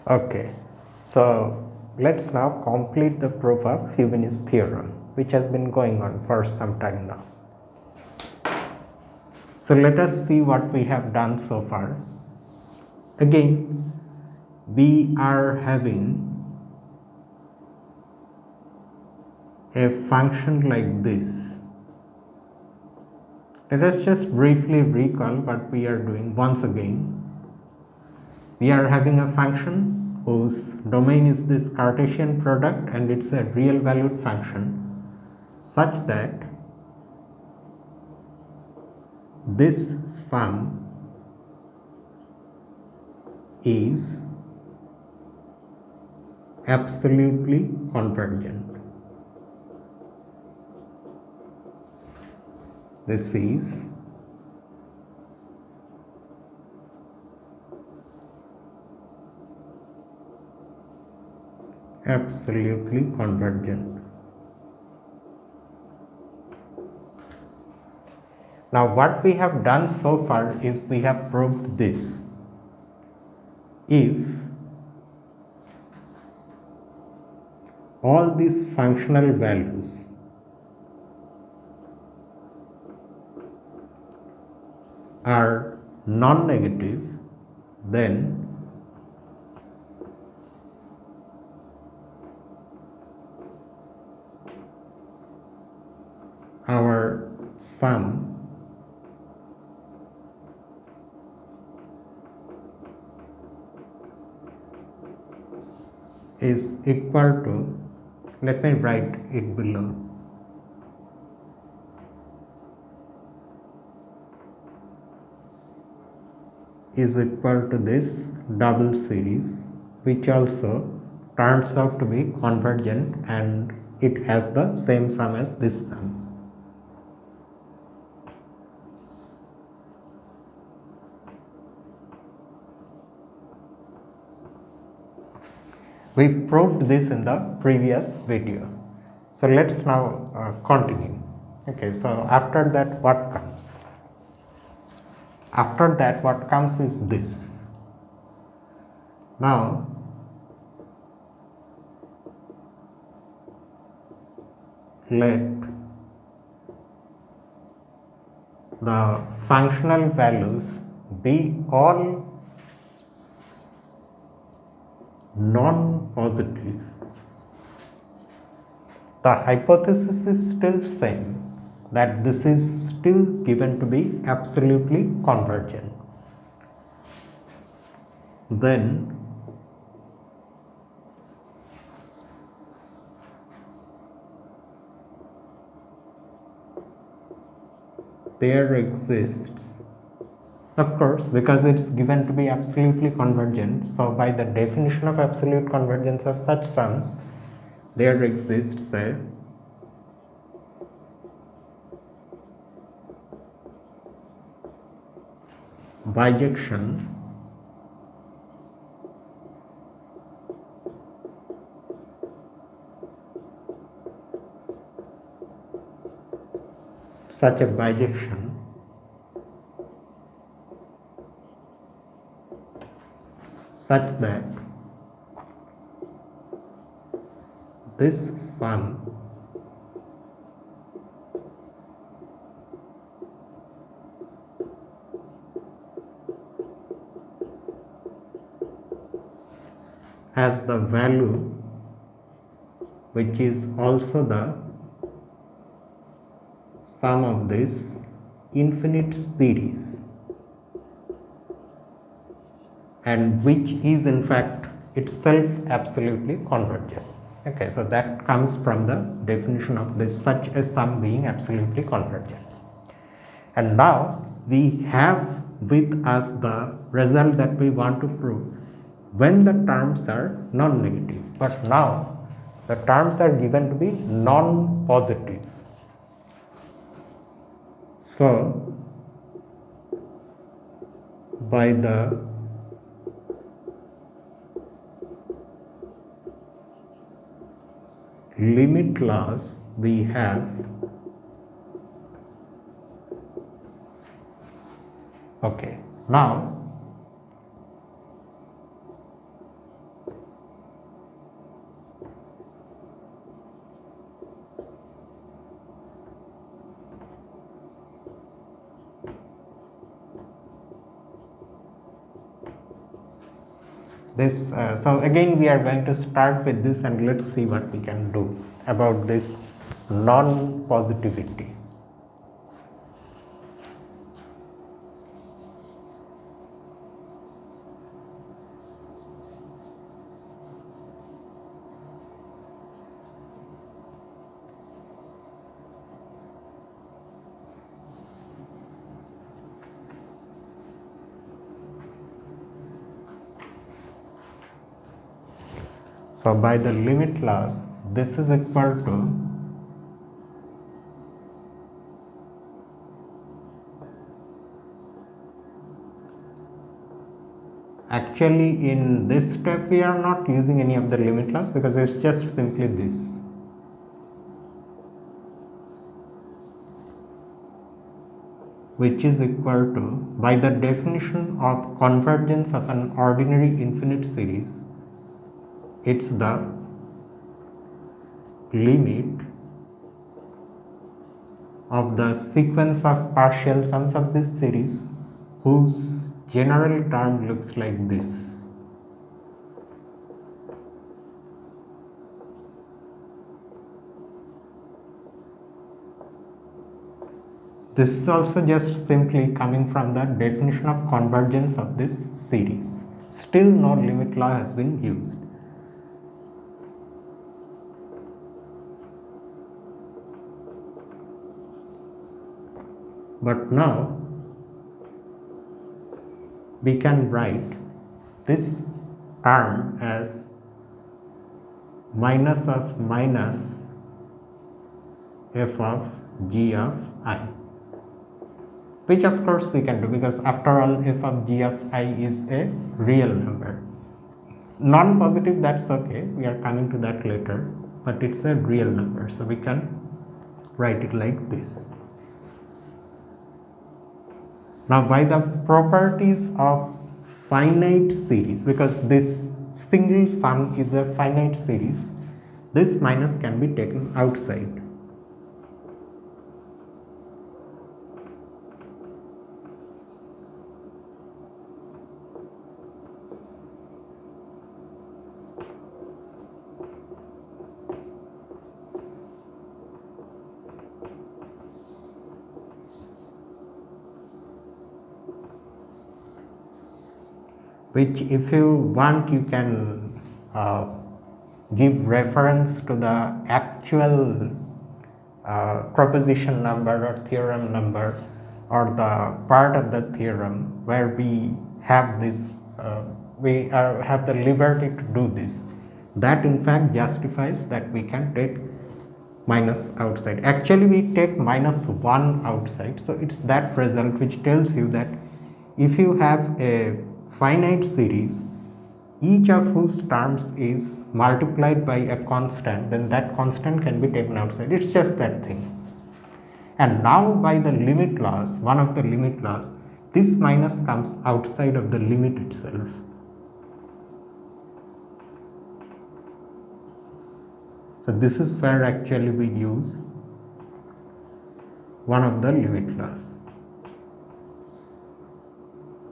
Okay, so let's now complete the proof of Fubini's theorem, which has been going on for some time now. So let us see what we have done so far. Again, we are having a function like this. Let us just briefly recall what we are doing once again. We are having a function whose domain is this Cartesian product and it's a real valued function such that this sum is absolutely convergent. This is absolutely convergent. Now what we have done so far is we have proved this. If all these functional values are non-negative, then our sum is equal to, let me write it below, is equal to this double series, which also turns out to be convergent and it has the same sum as this sum. We proved this in the previous video. So let's now continue. Okay, so after that what comes? After that what comes is this. Now let the functional values be all non-positive. The hypothesis is still same, that this is still given to be absolutely convergent. Then there exists, of course, because it's given to be absolutely convergent, so by the definition of absolute convergence of such sums, there exists a bijection such a bijection such that this sum has the value which is also the sum of this infinite series, and which is in fact itself absolutely convergent. Okay, so that comes from the definition of this, such a sum being absolutely convergent. And now we have with us the result that we want to prove when the terms are non-negative, but now the terms are given to be non-positive. So by the limit laws we have, okay, now this so again we are going to start with this, and let's see what we can do about this non-positivity. So by the limit laws, this is equal to actually in this step we are not using any of the limit laws because it's just simply this. Which is equal to, by the definition of convergence of an ordinary infinite series, it's the limit of the sequence of partial sums of this series whose general term looks like this. This is also just simply coming from the definition of convergence of this series. Still no limit law has been used. But now we can write this term as minus of minus f of g of I, which of course we can do because after all f of g of I is a real number. Non-positive, that's okay, we are coming to that later, but it's a real number, so we can write it like this. Now by the properties of finite series, because this single sum is a finite series, this minus can be taken outside. Which if you want you can give reference to the actual proposition number or theorem number or the part of the theorem where we have this have the liberty to do this. That in fact justifies that we can take minus outside. Actually we take minus 1 outside, so it's that result which tells you that if you have a finite series, each of whose terms is multiplied by a constant, then that constant can be taken outside. It's just that thing. And now by the limit laws, one of the limit laws, this minus comes outside of the limit itself. So this is where actually we use one of the limit laws.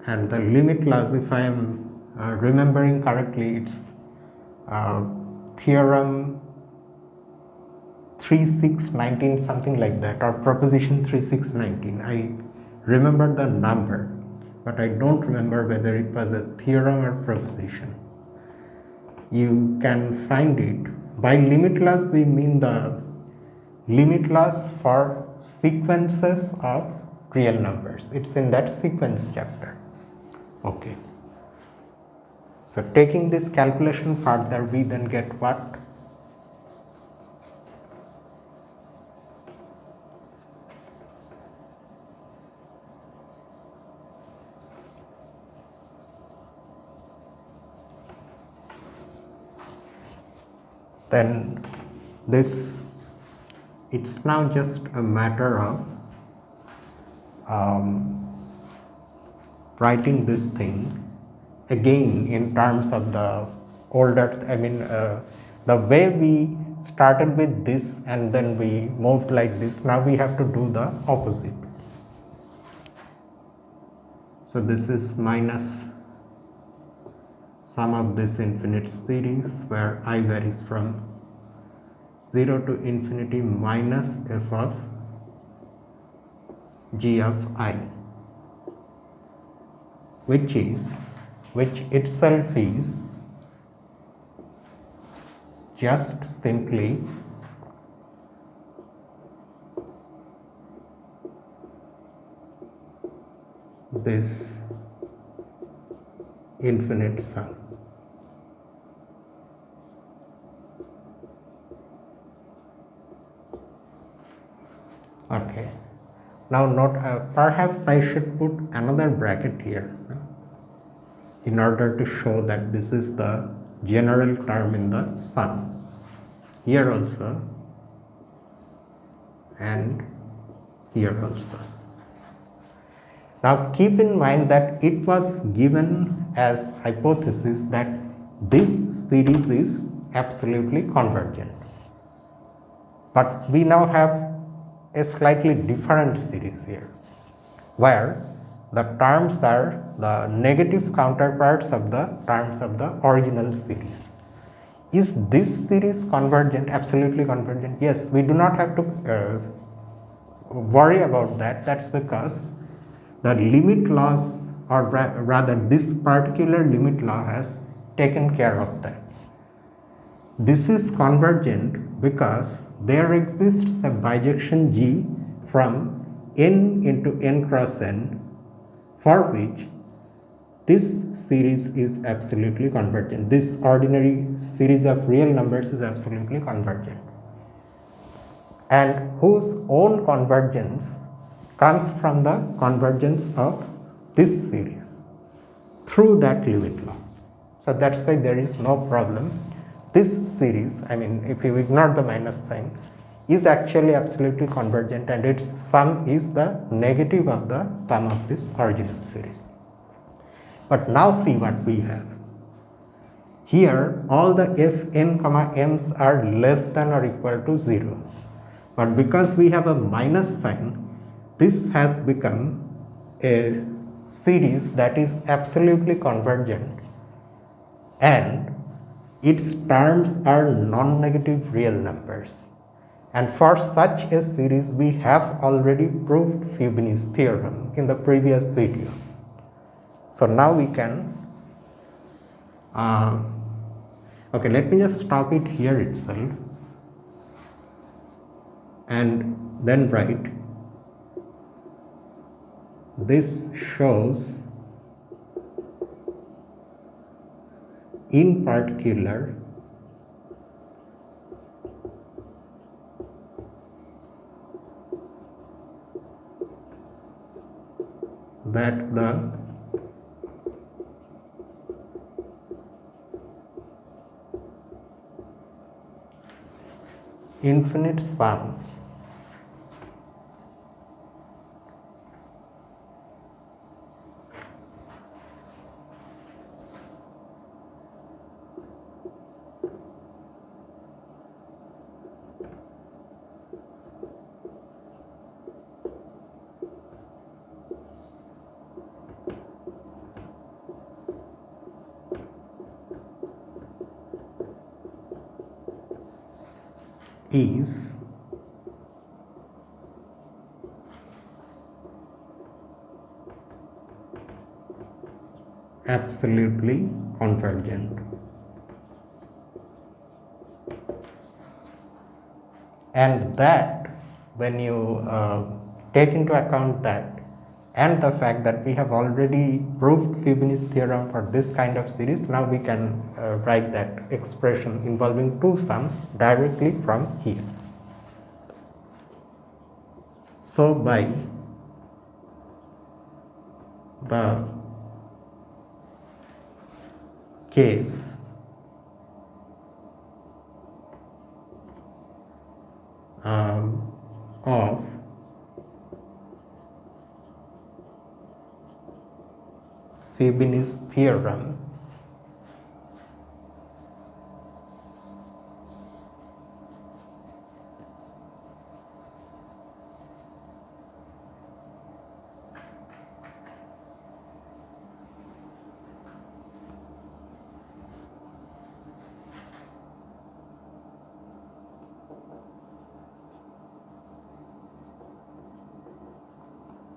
And the limit laws, if I am remembering correctly, it's theorem 3619, something like that, or proposition 3619. I remember the number, but I don't remember whether it was a theorem or proposition. You can find it. By limit laws, we mean the limit laws for sequences of real numbers. It's in that sequence chapter. Okay. So taking this calculation further, we then get what? Then this, it's now just a matter of writing this thing again in terms of the older, the way we started with this and then we moved like this, now we have to do the opposite. So this is minus sum of this infinite series where I varies from 0 to infinity minus f of g of I, which itself is just simply this infinite sum. Okay. Now note, perhaps I should put another bracket here in order to show that this is the general term in the sum. Here also and here also. Now keep in mind that it was given as hypothesis that this series is absolutely convergent. But we now have a slightly different series here, where the terms are the negative counterparts of the terms of the original series. Is this series convergent, absolutely convergent? Yes, we do not have to worry about that. That's because the limit laws, or rather this particular limit law has taken care of that. This is convergent because there exists a bijection G from n into n cross n, for which this series is absolutely convergent. This ordinary series of real numbers is absolutely convergent, and whose own convergence comes from the convergence of this series through that limit law. So that's why there is no problem. This series, I mean, if you ignore the minus sign, is actually absolutely convergent, and its sum is the negative of the sum of this original series. But now see what we have. Here all the fn comma m's are less than or equal to 0. But because we have a minus sign, this has become a series that is absolutely convergent, and its terms are non-negative real numbers. And for such a series, we have already proved Fubini's theorem in the previous video. So now we can, okay, let me just stop it here itself and then write, this shows in particular that the infinite sum is absolutely convergent, and that when you take into account that and the fact that we have already proved Fubini's theorem for this kind of series, now we can write that expression involving two sums directly from here. So by the case of Fubini's theorem,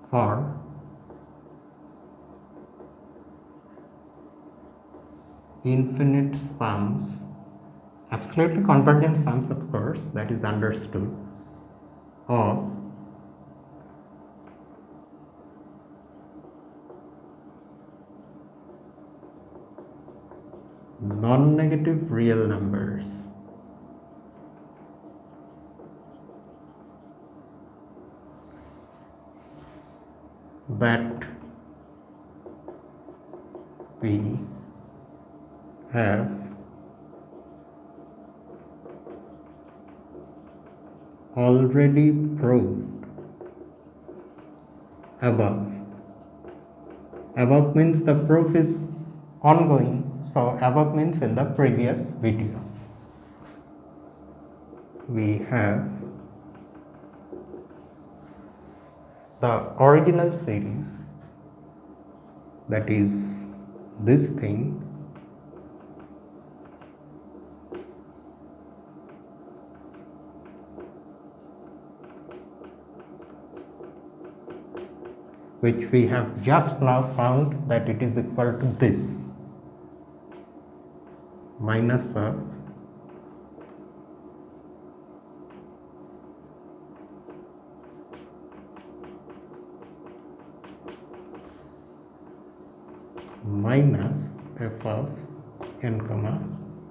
for infinite sums, absolutely convergent sums, of course, that is understood, of non-negative real numbers that we have already proved above. Above means the proof is ongoing, so above means in the previous video. We have the original series, that is this thing, which we have just now found that it is equal to this, minus of minus f of n comma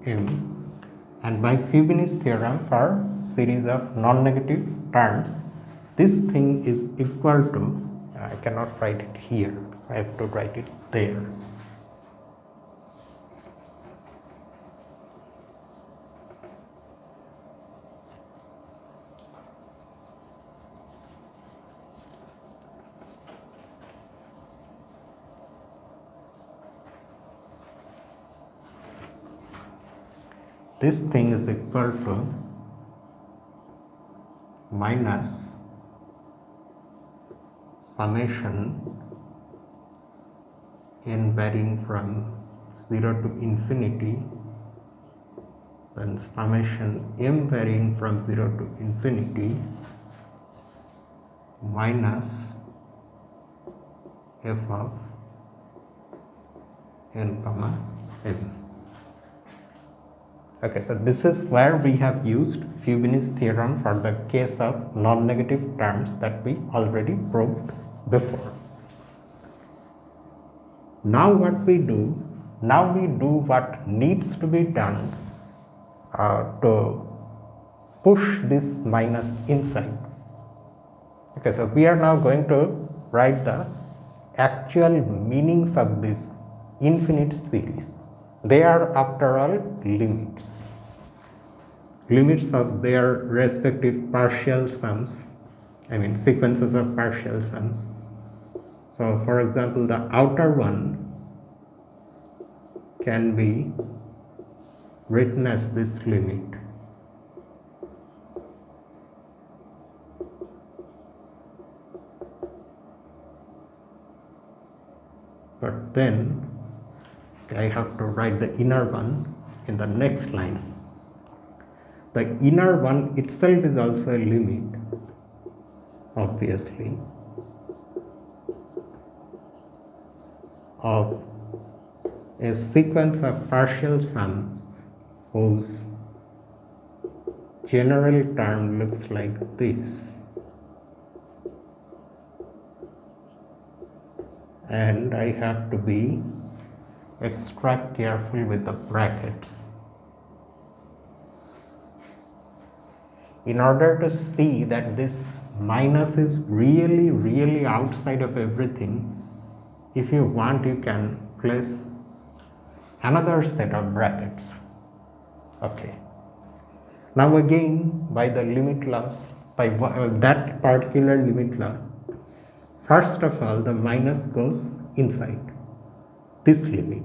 m, and by Fubini's theorem for series of non-negative terms, this thing is equal to, I cannot write it here, I have to write it there. This thing is equal to minus summation n varying from 0 to infinity, then summation m varying from 0 to infinity, minus f of n comma m. Okay, so this is where we have used Fubini's theorem for the case of non-negative terms that we already proved before. Now what we do? Now we do what needs to be done to push this minus inside. Okay, so we are now going to write the actual meanings of this infinite series. They are, after all, limits of their respective partial sums, sequences of partial sums. So for example, the outer one can be written as this limit, but then I have to write the inner one in the next line. The inner one itself is also a limit, obviously, of a sequence of partial sums whose general term looks like this, and I have to be extra careful with the brackets in order to see that this minus is really outside of everything. If you want, you can place another set of brackets. Okay, now again, by the limit laws, by that particular limit law, first of all the minus goes inside this limit.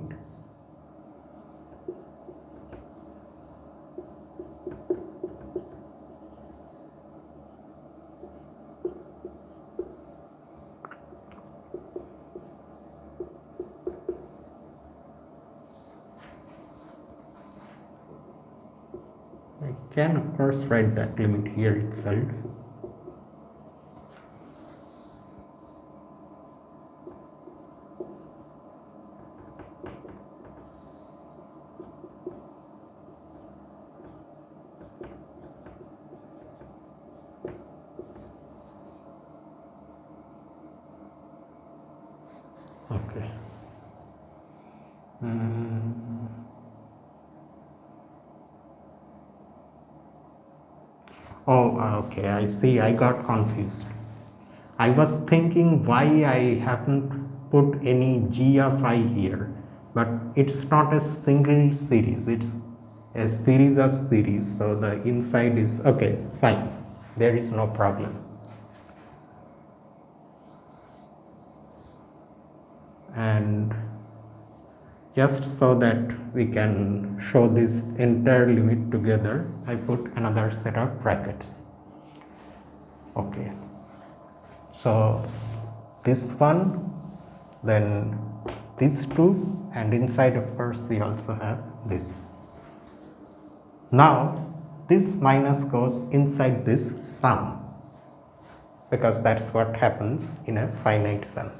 I can of course write that limit here itself. Okay. Mm. Oh, okay, I see, I got confused. I was thinking why I haven't put any g of I here, but it's not a single series, it's a series of series, so the inside is okay, fine, there is no problem. And just so that we can show this entire limit together, I put another set of brackets. Okay, so this one, then these two, and inside of course we also have this. Now this minus goes inside this sum, because that's what happens in a finite sum.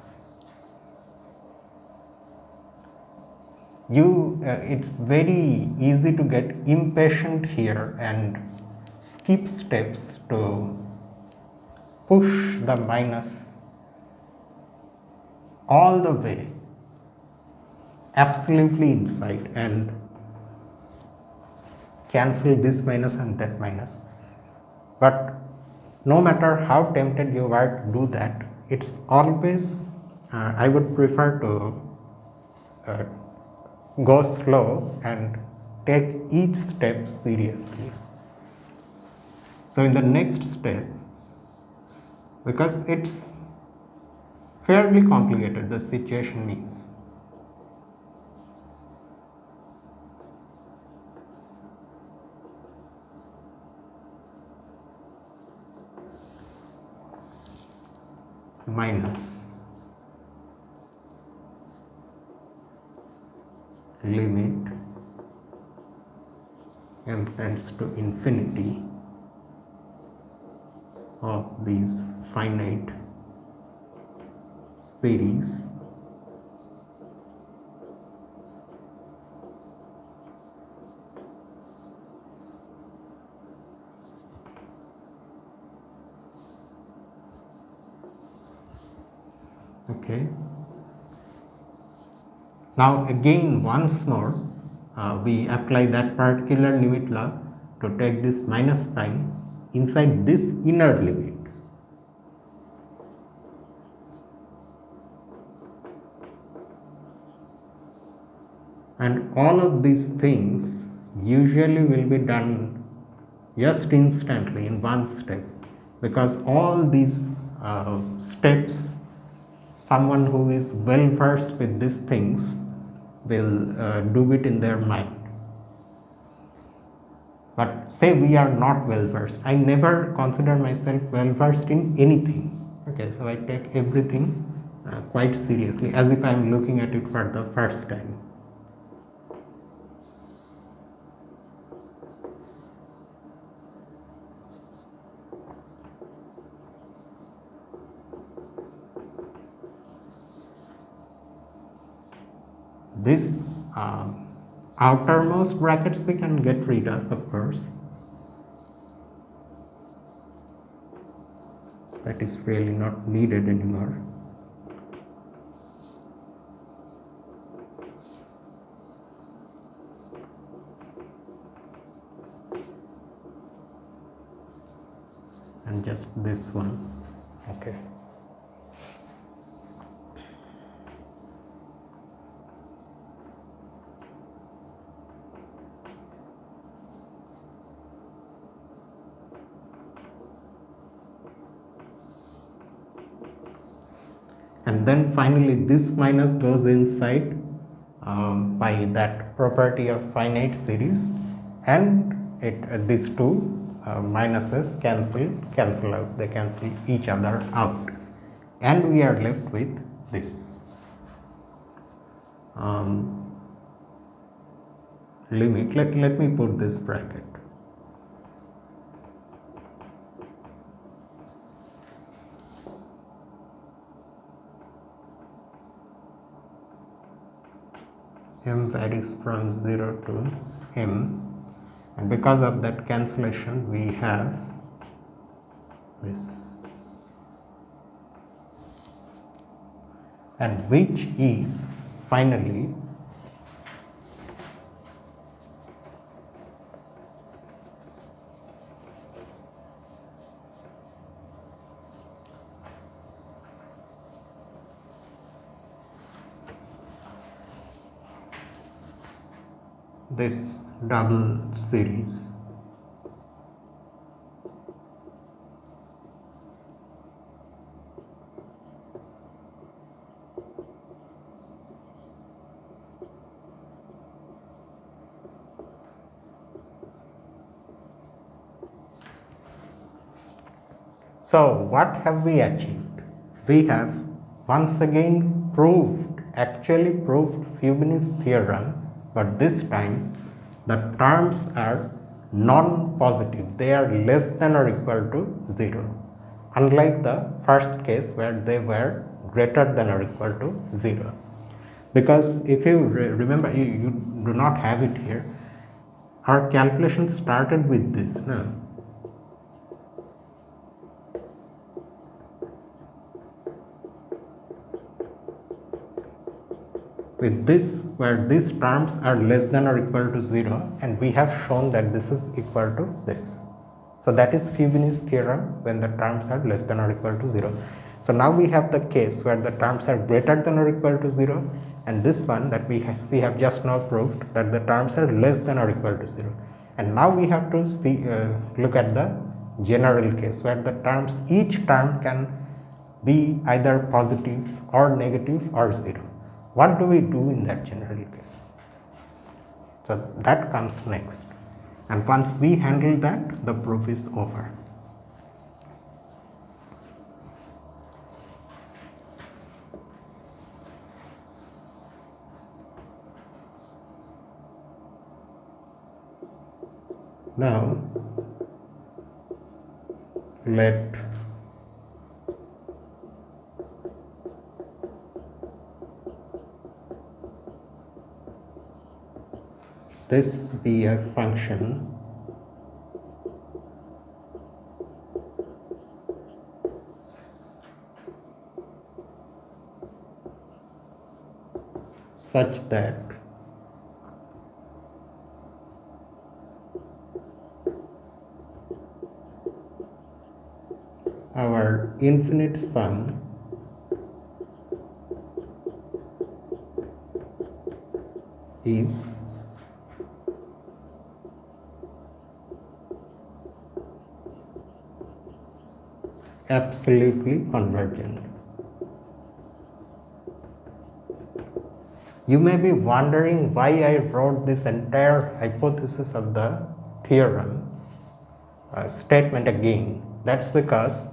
It's very easy to get impatient here and skip steps to push the minus all the way absolutely inside and cancel this minus and that minus. But no matter how tempted you are to do that, it's always I would prefer to go slow and take each step seriously. So in the next step, because it's fairly complicated, the situation is, minus limit m tends to infinity of these finite series okay. Now again once more we apply that particular limit law to take this minus sign inside this inner limit. And all of these things usually will be done just instantly in one step, because all these steps, someone who is well versed with these things will do it in their mind. But say we are not well versed, I never consider myself well versed in anything. Okay, so I take everything quite seriously, as if I am looking at it for the first time. This outermost brackets we can get rid of course. That is really not needed anymore. And just this one, okay. And then finally this minus goes inside by that property of finite series, and these two minuses cancel out, they cancel each other out, and we are left with this limit. Let me put this bracket. M varies from 0 to m, and because of that cancellation we have this. and which is finally this double series. So what have we achieved? We have once again actually proved Fubini's theorem, but this time the terms are non-positive. They are less than or equal to 0. Unlike the first case where they were greater than or equal to 0. Because if you remember, you do not have it here. Our calculation started with this. No? With this, where these terms are less than or equal to 0, and we have shown that this is equal to this. So that is Fubini's theorem when the terms are less than or equal to 0. So now we have the case where the terms are greater than or equal to 0, and this one that we have just now proved that the terms are less than or equal to 0. And now we have to see look at the general case where the terms, each term can be either positive or negative or 0. What do we do in that general case? So that comes next, and once we handle that, the proof is over. Now let this be a function such that our infinite sum is absolutely convergent. You may be wondering why I wrote this entire hypothesis of the theorem statement again. That's because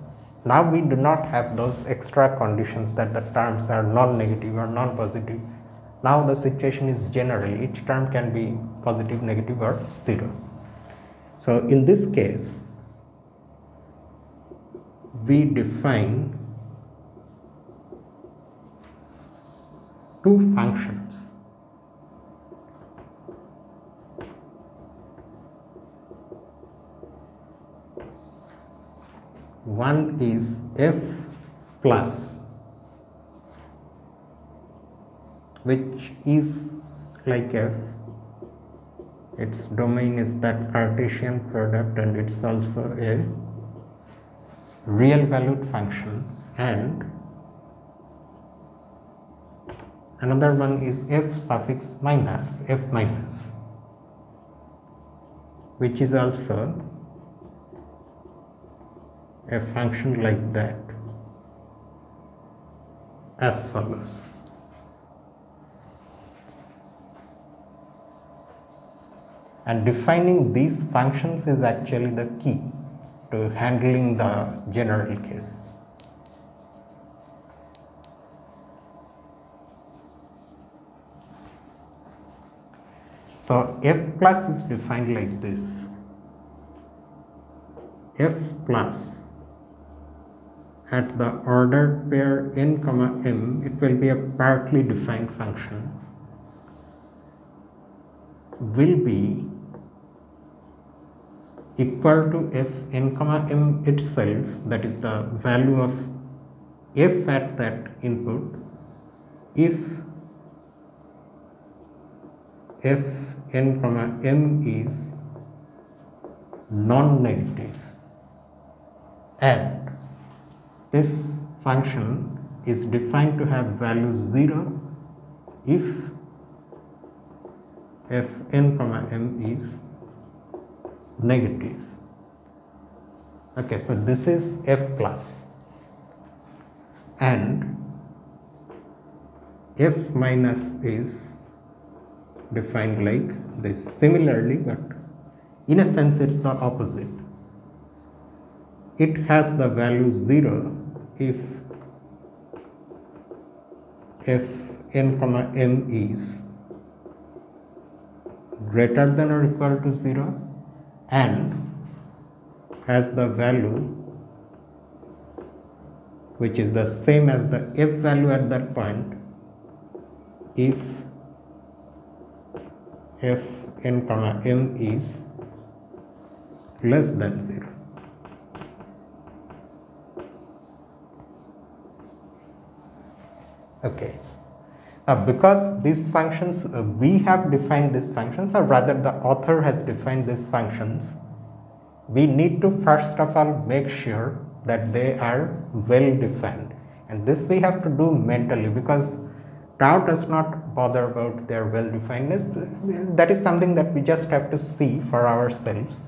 now we do not have those extra conditions that the terms are non-negative or non-positive. Now the situation is general. Each term can be positive, negative or 0. So in this case, we define two functions. One is f plus, which is like f, its domain is that Cartesian product, and it's also a real valued function, and another one is f suffix minus, f minus, which is also a function like that, as follows. And defining these functions is actually the key to handling the general case. So f plus is defined like this. F plus at the ordered pair n comma m, it will be a partly defined function, will be equal to f n comma m itself, that is the value of f at that input, if f n comma m is non-negative and this function is defined to have value 0 if f n comma m is negative. Okay, so this is f plus and f minus is defined like this. Similarly, but in a sense it's the opposite. It has the value 0 if f n comma m is greater than or equal to 0 and has the value which is the same as the f value at that point if f n comma m is less than 0. Okay. Now, because these functions, we have defined these functions, or rather the author has defined these functions, we need to first of all make sure that they are well defined, and this we have to do mentally because Tao does not bother about their well definedness. That is something that we just have to see for ourselves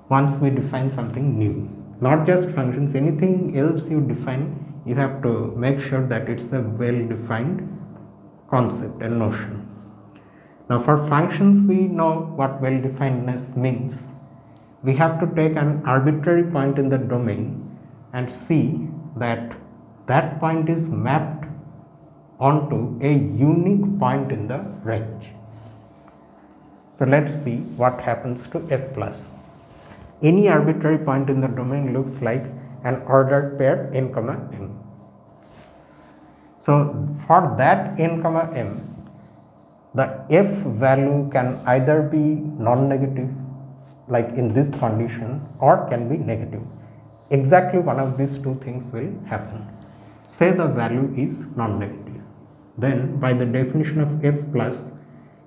once we define something new. Not just functions, anything else you define, you have to make sure that it's a well defined concept and notion. Now, for functions, we know what well definedness means. We have to take an arbitrary point in the domain and see that that point is mapped onto a unique point in the range. So, let's see what happens to f plus. Any arbitrary point in the domain looks like an ordered pair n comma m. So, for that n comma m, the f value can either be non-negative like in this condition or can be negative. Exactly one of these two things will happen. Say the value is non-negative. Then by the definition of f plus,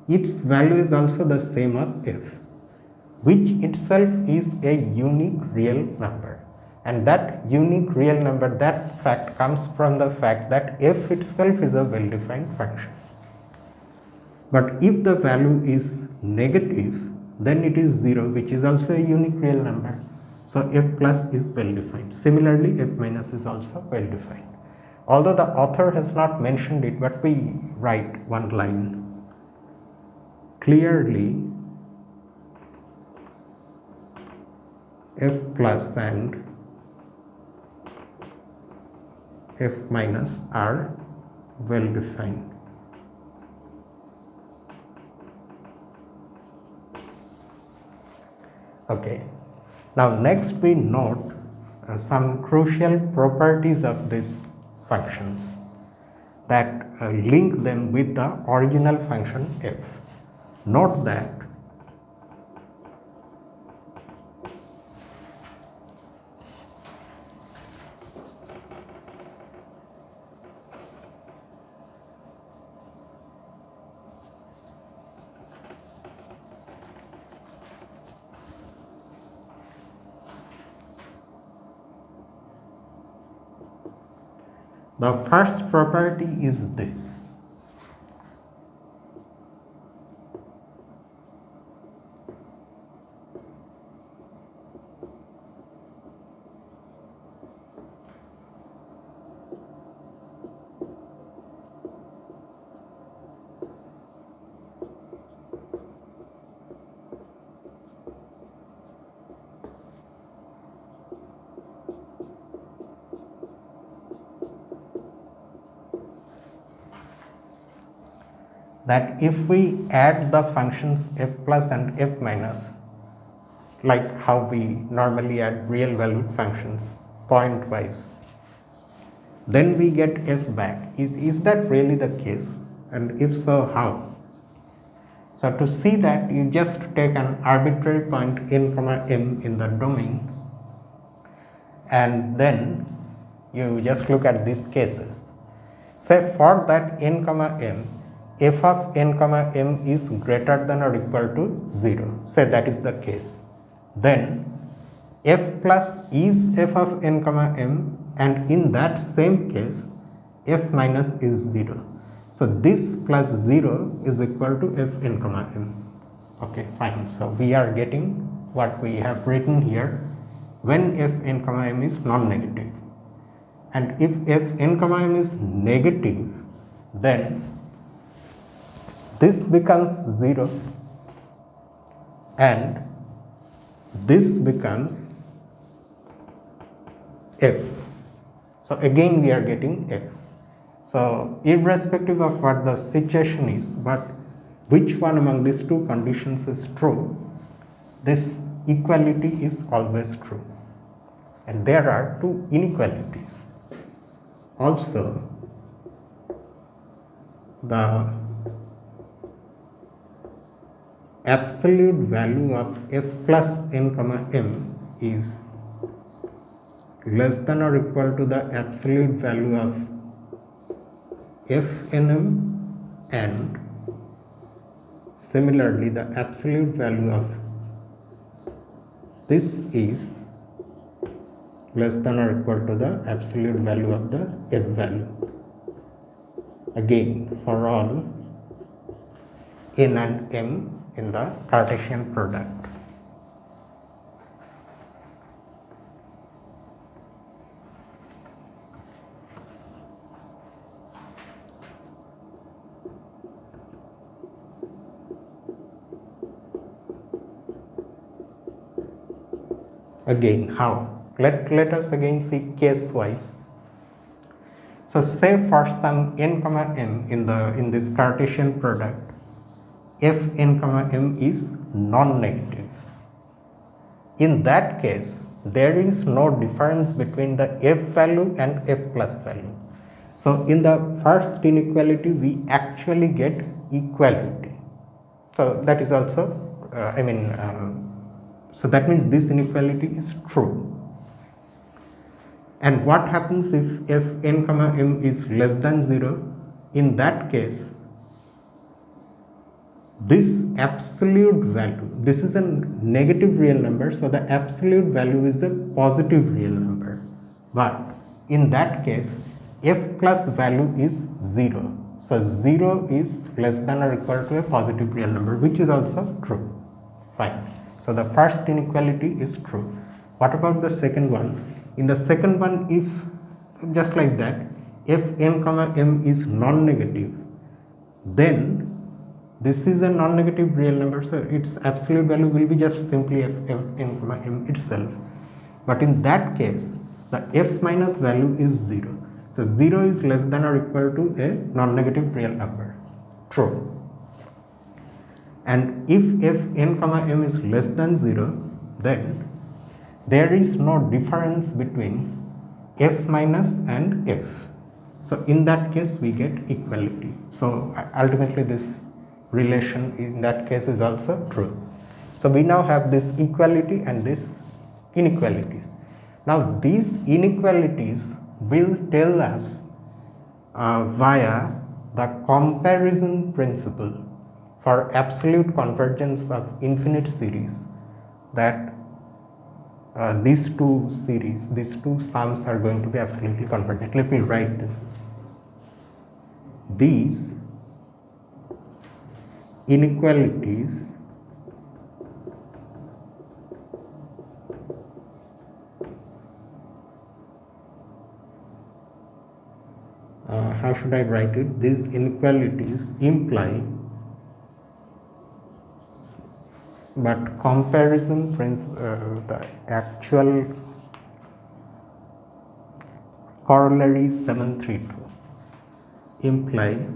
its value is also the same of f, which itself is a unique real number, and that unique real number, that fact comes from the fact that f itself is a well defined function. But if the value is negative, then it is 0, which is also a unique real number. So f plus is well defined. Similarly, f minus is also well defined. Although the author has not mentioned it, but we write one line. Clearly, f plus and f minus are well defined. Okay. Now, next we note some crucial properties of these functions that link them with the original function f. Note that the first property is this. That if we add the functions f plus and f minus, like how we normally add real valued functions pointwise, then we get f back. Is that really the case? And if so, how? So to see that, you just take an arbitrary point n comma m in the domain, and then you just look at these cases. Say for that n comma m, f of n comma m is greater than or equal to 0, say that is the case, then f plus is f of n comma m, and in that same case f minus is 0. So this plus 0 is equal to f n comma m. Okay, fine. So we are getting what we have written here when f n comma m is non-negative. And if f n comma m is negative, then this becomes 0 and this becomes f. So again we are getting f. So irrespective of what the situation is, but which one among these two conditions is true, this equality is always true. And there are two inequalities. Also, the absolute value of f plus n comma m is less than or equal to the absolute value of f n m, and similarly the absolute value of this is less than or equal to the absolute value of the f value, again for all n and m in the Cartesian product. Again, how? Let us again see case wise. So say for some n comma m in this Cartesian product, f n comma m is non-negative. In that case, there is no difference between the f value and f plus value. So in the first inequality, we actually get equality. So that is also, so that means this inequality is true. And what happens if f n comma m is less than 0? In that case, this absolute value, this is a negative real number, so the absolute value is a positive real number. But in that case, f plus value is 0. So 0 is less than or equal to a positive real number, which is also true. Fine. So the first inequality is true. What about the second one? In the second one, if just like that, f n comma m is non-negative, then this is a non-negative real number, so its absolute value will be just simply f n comma m itself. But in that case, the f minus value is 0. So 0 is less than or equal to a non-negative real number. True. And if f n comma m is less than 0, then there is no difference between f minus and f. So in that case we get equality. So ultimately this relation in that case is also true. So we now have this equality and this inequalities. Now these inequalities will tell us via the comparison principle for absolute convergence of infinite series that these two sums are going to be absolutely convergent. Let me write them. These inequalities how should I write it? These inequalities imply, but comparison principle, the actual corollary 732 imply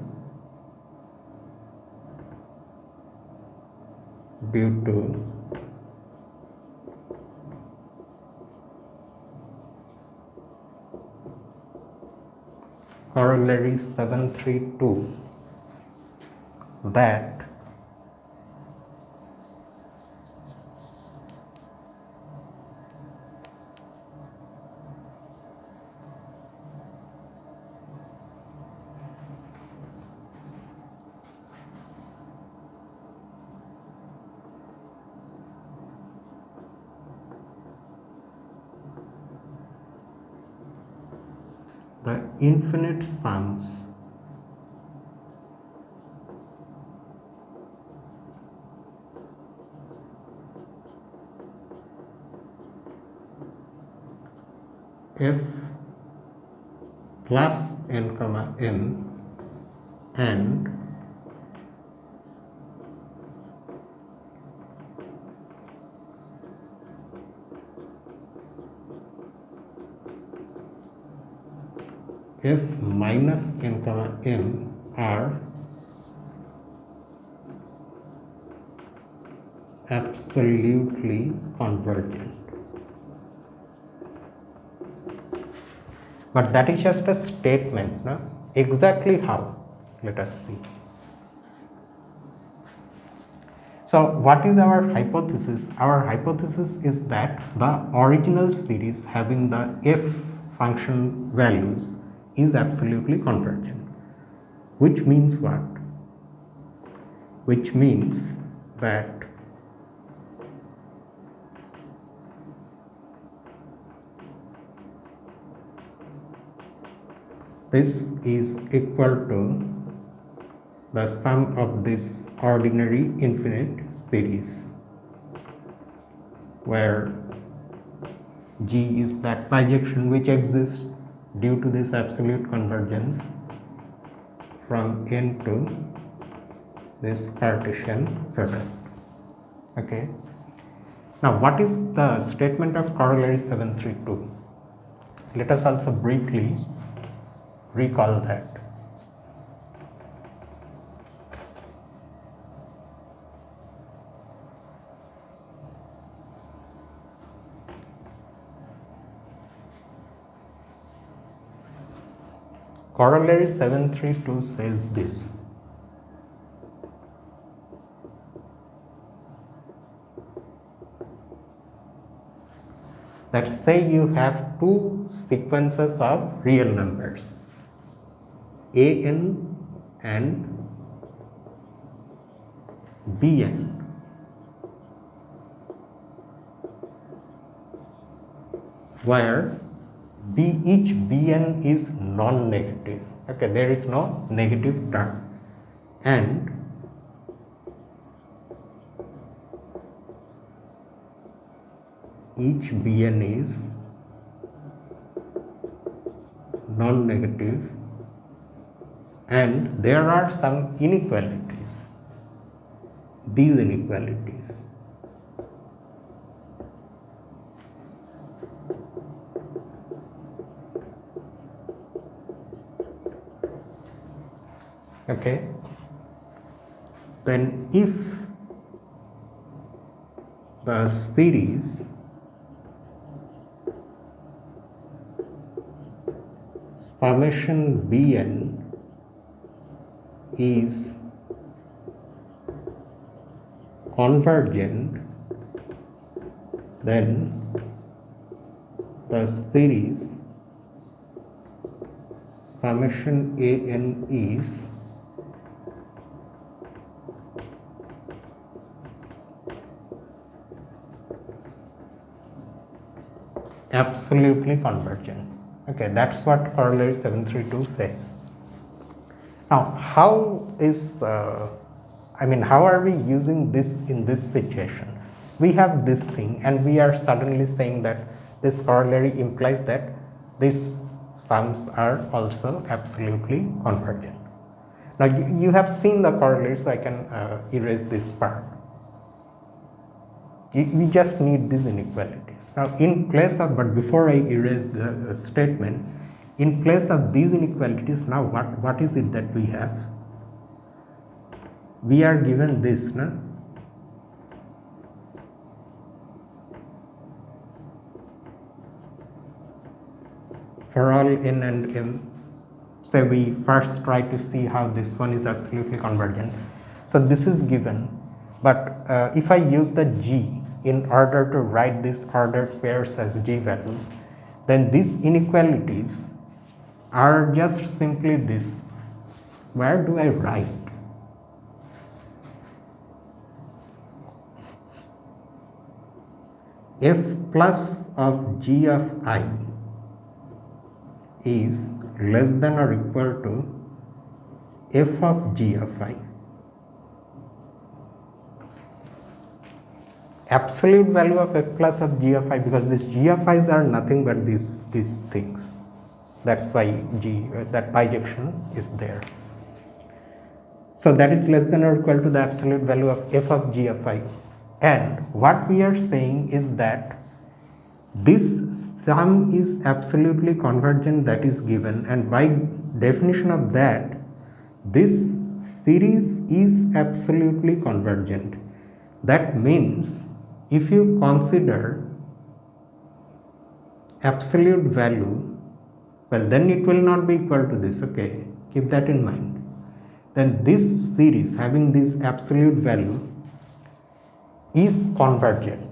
due to corollary 732 that the infinite sums f plus n comma n and f minus n comma n are absolutely convergent. But that is just a statement, no? Exactly how? Let us see. So what is our hypothesis? Our hypothesis is that the original series having the f function values is absolutely convergent. Which means what? Which means that this is equal to the sum of this ordinary infinite series, where G is that bijection which exists due to this absolute convergence from N to this Cartesian product. Okay. Now, what is the statement of corollary 732? Let us also briefly recall that. Corollary 732 says this. Let's say you have two sequences of real numbers, an and bn, where each bn is non-negative. Okay, there is no negative term, and each bn is non-negative, and there are some inequalities. These inequalities okay, then if the series summation bn is convergent, then the series summation an is absolutely convergent. Okay, that's what corollary 732 says. Now, how is how are we using this in this situation? We have this thing and we are suddenly saying that this corollary implies that these sums are also absolutely convergent. Now, you have seen the corollary, so I can erase this part. We just need these inequalities. Now, in place of, but before I erase the statement, in place of these inequalities, now what is it that we have? We are given this, no? For all n and m, say we first try to see how this one is absolutely convergent. So this is given, but if I use the G in order to write these ordered pairs as G values, then these inequalities are just simply this. Where do I write? F plus of G of I is less than or equal to f of g of I. Absolute value of f plus of g of I, because these g of i's are nothing but these things. That's why that bijection is there. So that is less than or equal to the absolute value of f of g of I. And what we are saying is that this sum is absolutely convergent, that is given, and by definition of that, this series is absolutely convergent. That means if you consider absolute value, well, then it will not be equal to this, okay, keep that in mind. Then this series having this absolute value is convergent.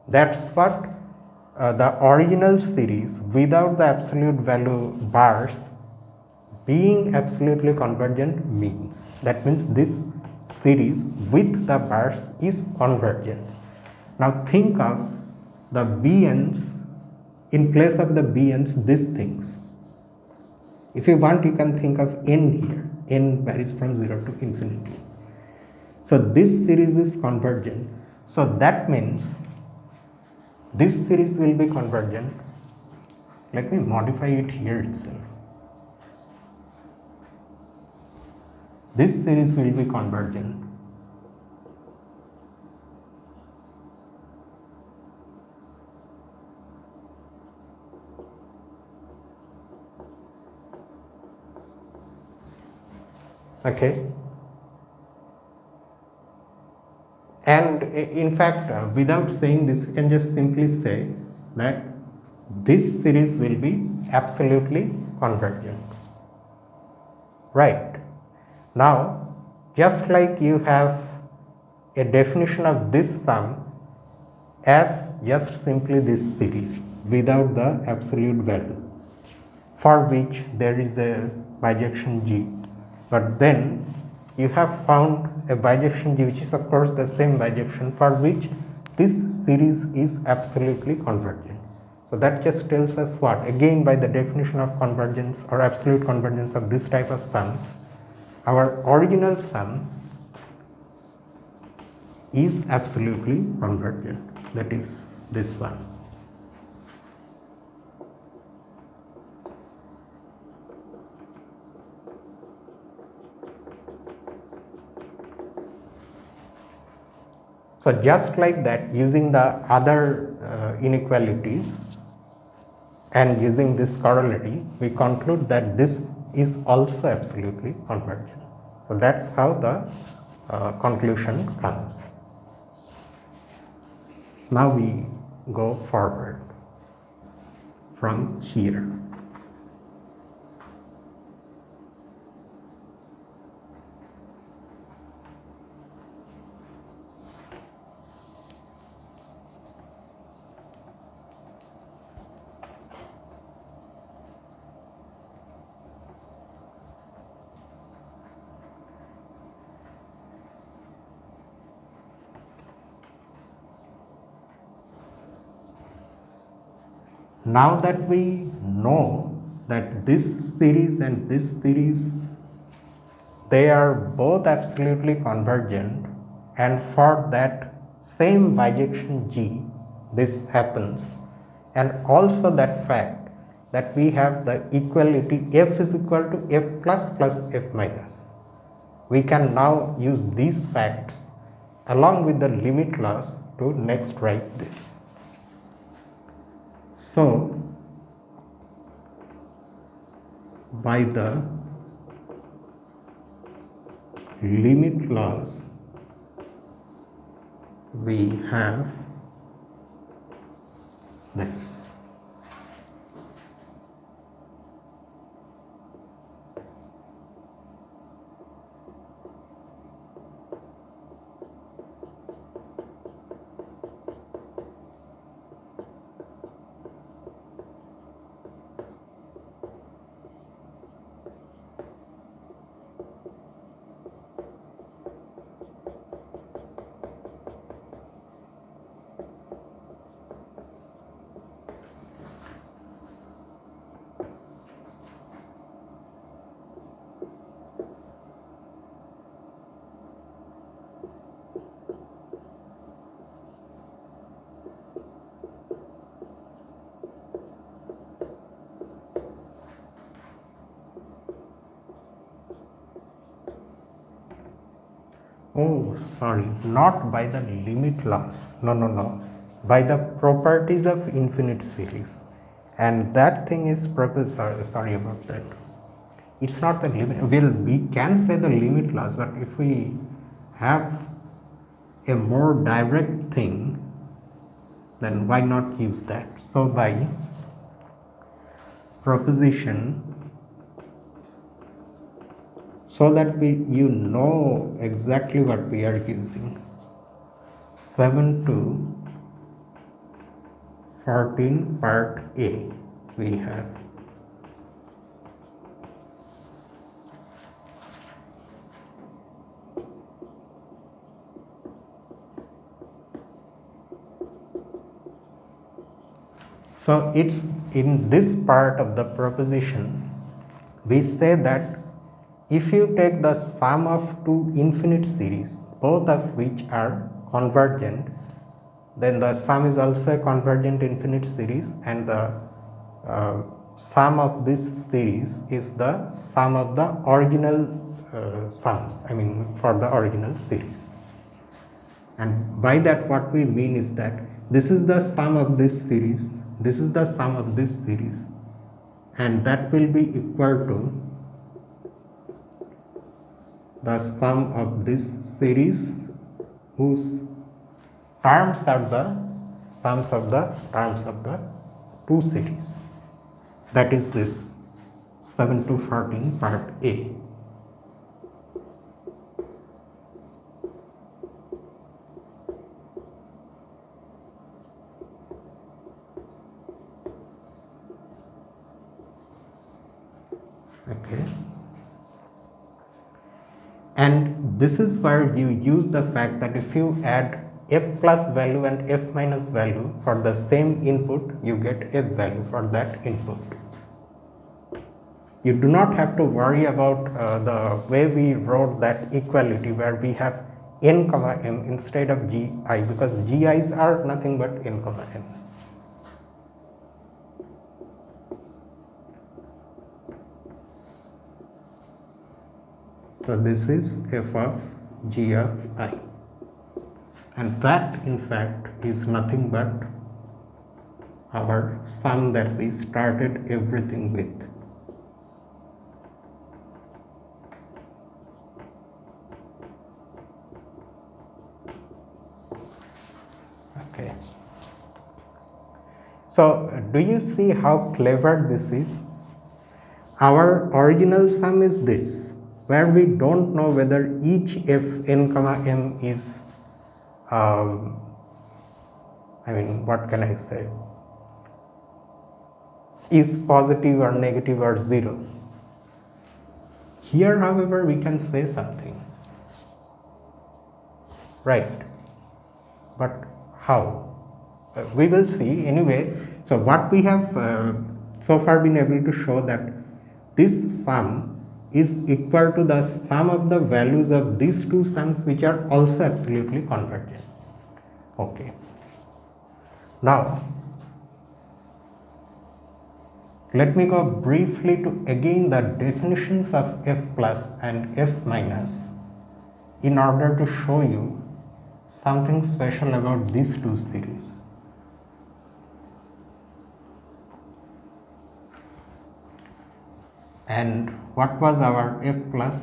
That's what the original series without the absolute value bars being absolutely convergent means. That means this series with the bars is convergent. Now think of the bn's, in place of the bn's, these things. If you want, you can think of n here. N varies from 0 to infinity. So this series is convergent. So that means this series will be convergent. Let me modify it here itself. This series will be convergent. Okay. And in fact, without saying this, we can just simply say that this series will be absolutely convergent. Right. Now, just like you have a definition of this sum as just simply this series without the absolute value, for which there is a bijection G, but then you have found a bijection G which is of course the same bijection for which this series is absolutely convergent. So that just tells us what? Again, by the definition of convergence or absolute convergence of this type of sums, our original sum is absolutely convergent, that is this one. So just like that, using the other inequalities and using this corollary, we conclude that this is also absolutely convergent. So that's how the conclusion comes. Now we go forward from here. Now that we know that this series and this series, they are both absolutely convergent, and for that same bijection G this happens, and also that fact that we have the equality f is equal to f plus plus f minus, we can now use these facts along with the limit laws to next write this. So, by the limit laws, we have this. Oh, sorry, not by the limit laws. No, no, no. By the properties of infinite series. And that thing is sorry about that. It's not the limit. Well, we can say the limit laws, but if we have a more direct thing, then why not use that? So by proposition, so that you know exactly what we are using. 7 to 14 part A we have. So it's in this part of the proposition we say that if you take the sum of two infinite series, both of which are convergent, then the sum is also a convergent infinite series, and the sum of this series is the sum of the original sums, I mean for the original series. And by that what we mean is that this is the sum of this series, this is the sum of this series, and that will be equal to the sum of this series whose terms are the sums of the terms of the two series. That is this 7 to 14 part A. Okay. And this is where you use the fact that if you add f plus value and f minus value for the same input, you get f value for that input. You do not have to worry about the way we wrote that equality where we have n comma m instead of gi, because gi's are nothing but n comma m. So this is f of g of I, and that in fact is nothing but our sum that we started everything with. Okay. So do you see how clever this is? Our original sum is this, where we don't know whether each f n comma m is what can I say, is positive or negative or zero. Here however we can say something, right? But how? We will see anyway. So what we have so far been able to show that this sum is equal to the sum of the values of these two sums which are also absolutely convergent. Okay. Now let me go briefly to again the definitions of f plus and f minus in order to show you something special about these two series. And what was our f plus?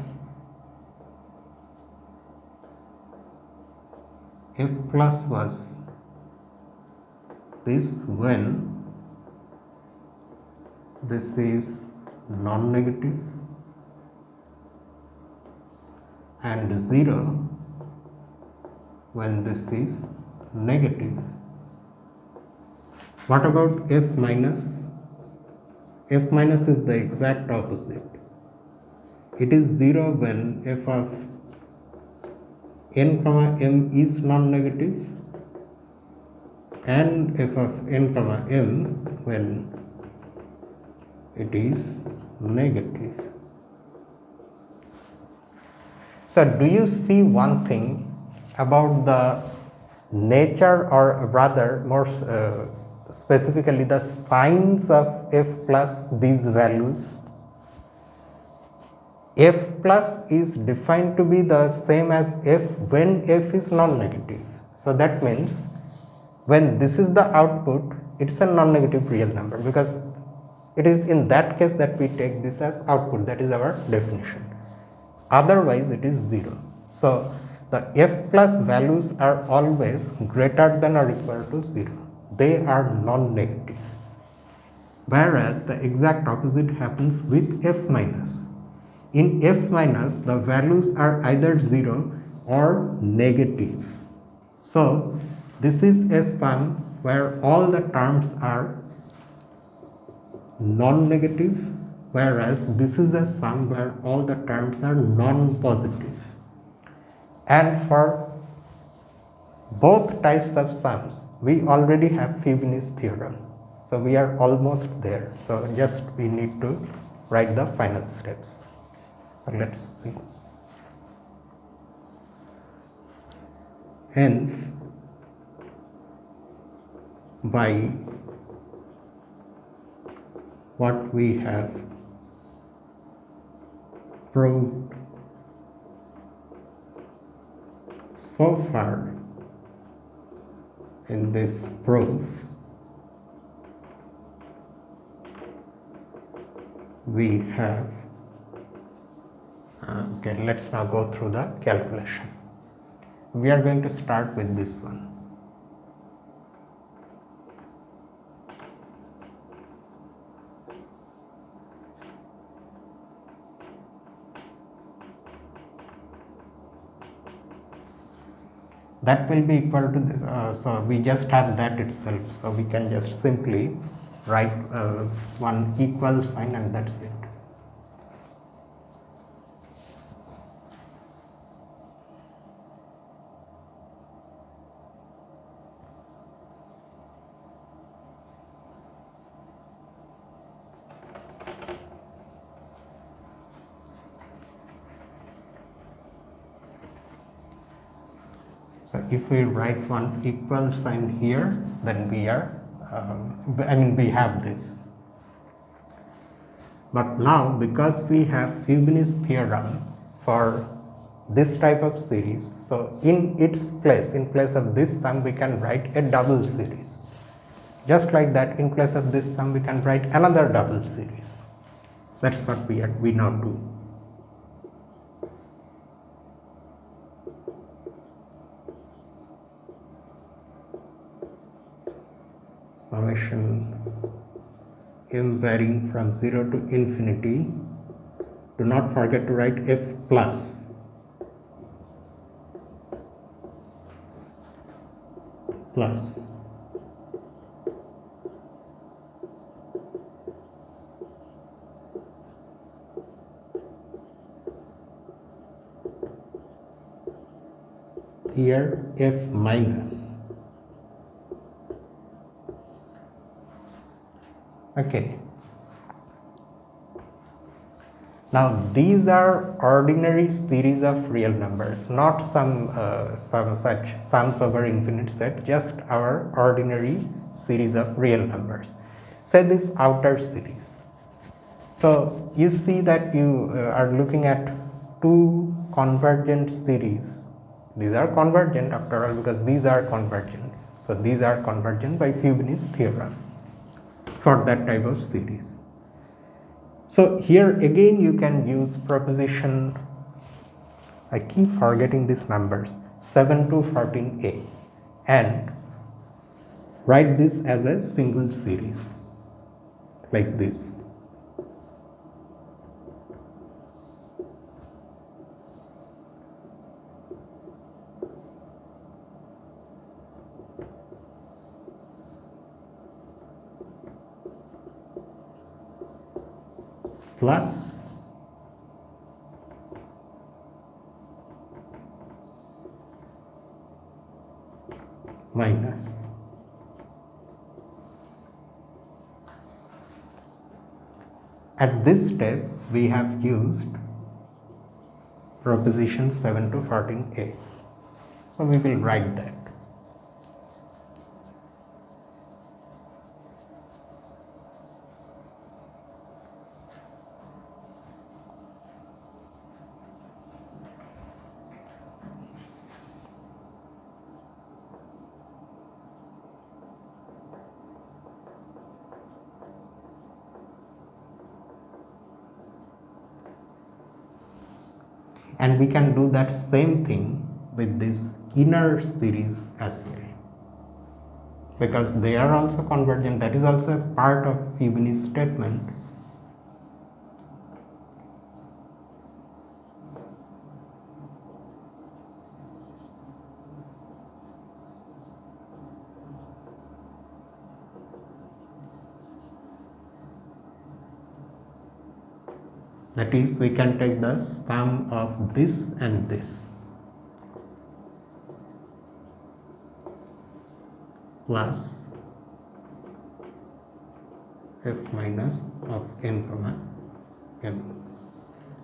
F plus was this when this is non-negative and 0 when this is negative. What about f minus? F minus is the exact opposite. It is 0 when f of n comma m is non-negative and f of n comma m when it is negative. So do you see one thing about the nature, or rather more specifically the signs of f plus these values? f plus is defined to be the same as f when f is non-negative. So that means when this is the output, it's a non-negative real number, because it is in that case that we take this as output. That is our definition. Otherwise it is 0. So the f plus values are always greater than or equal to 0. They are non-negative. Whereas the exact opposite happens with f minus. In f minus, the values are either 0 or negative. So this is a sum where all the terms are non-negative, whereas this is a sum where all the terms are non-positive. And for both types of sums, we already have Fubini's theorem. So we are almost there. So just we need to write the final steps. So let's see. Hence, by what we have proved so far in this proof, we have okay, let's now go through the calculation. We are going to start with this one. That will be equal to this, so we just have that itself, so we can just simply write one equal sign and that's it. So if we write one equal sign here, then we are, we have this. But now, because we have Fubini's theorem for this type of series, so in place of this sum, we can write a double series. Just like that, in place of this sum, we can write another double series. That's what we now do. Summation m varying from 0 to infinity. Do not forget to write f plus. Here f minus. Okay. Now these are ordinary series of real numbers, not some such sums over infinite set, just our ordinary series of real numbers. Say this outer series. So you see that you are looking at two convergent series. These are convergent after all, because these are convergent. So these are convergent by Fubini's theorem for that type of series. So here again you can use proposition, I keep forgetting these numbers, 7 to 14a, and write this as a single series like this. Plus minus. At this step we have used proposition 7 to 14a. So we will write that. And we can do that same thing with this inner series as well, because they are also convergent. That is also a part of Fubini's statement. That is, we can take the sum of this and this plus f minus of n comma n.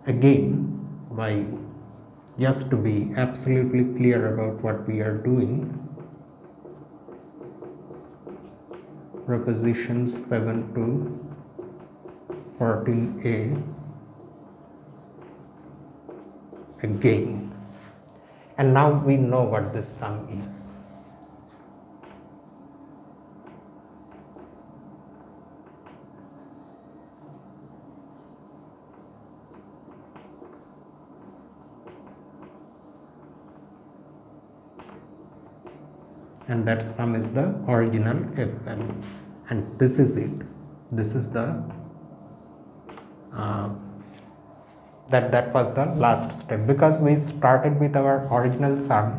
Again, by just to be absolutely clear about what we are doing, propositions 7 to 14a again, and now we know what this sum is. And that sum is the original f value, and this is it. This is the that was the last step, because we started with our original sum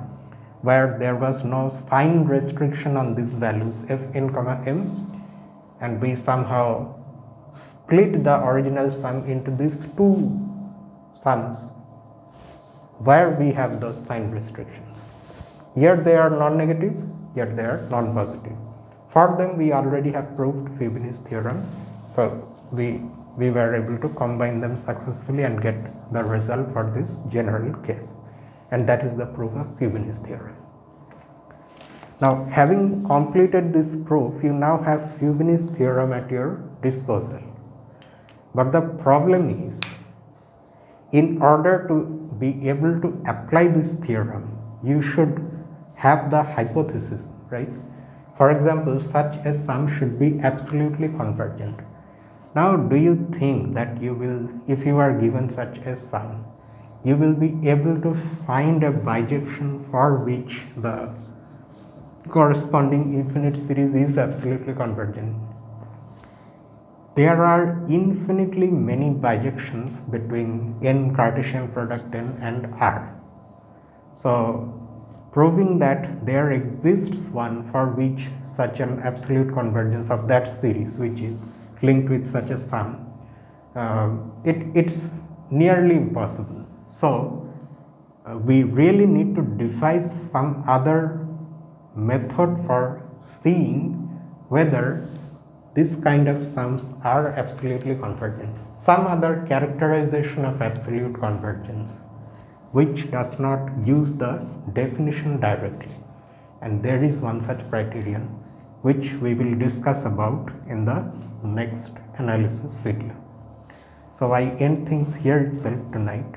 where there was no sign restriction on these values f n comma m, and we somehow split the original sum into these two sums where we have those sign restrictions. Here they are non-negative, here they are non-positive. For them we already have proved Fubini's theorem, so we were able to combine them successfully and get the result for this general case, and that is the proof of Fubini's theorem. Now, having completed this proof, you now have Fubini's theorem at your disposal. But the problem is, in order to be able to apply this theorem, you should have the hypothesis, right? For example, such a sum should be absolutely convergent. Now, do you think that you will, if you are given such a sum, you will be able to find a bijection for which the corresponding infinite series is absolutely convergent? There are infinitely many bijections between n Cartesian product n and R. So, proving that there exists one for which such an absolute convergence of that series, which is linked with such a sum, it's nearly impossible. So, we really need to devise some other method for seeing whether this kind of sums are absolutely convergent. Some other characterization of absolute convergence which does not use the definition directly, and there is one such criterion which we will discuss about in the next analysis video. So I end things here itself tonight.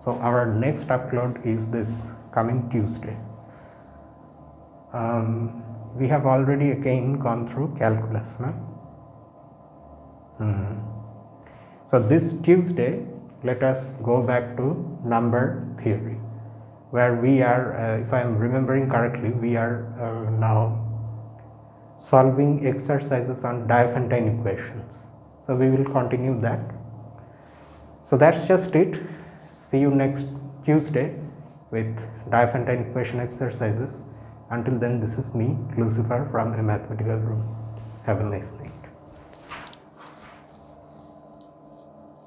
So our next upload is this coming Tuesday. We have already again gone through calculus, no? So this Tuesday, let us go back to number theory, where we are, if I am remembering correctly, we are now solving exercises on Diophantine equations. So we will continue that. So that's just it. See you next Tuesday with Diophantine equation exercises. Until then, this is me, Lucifer, from a mathematical room. Have a nice night.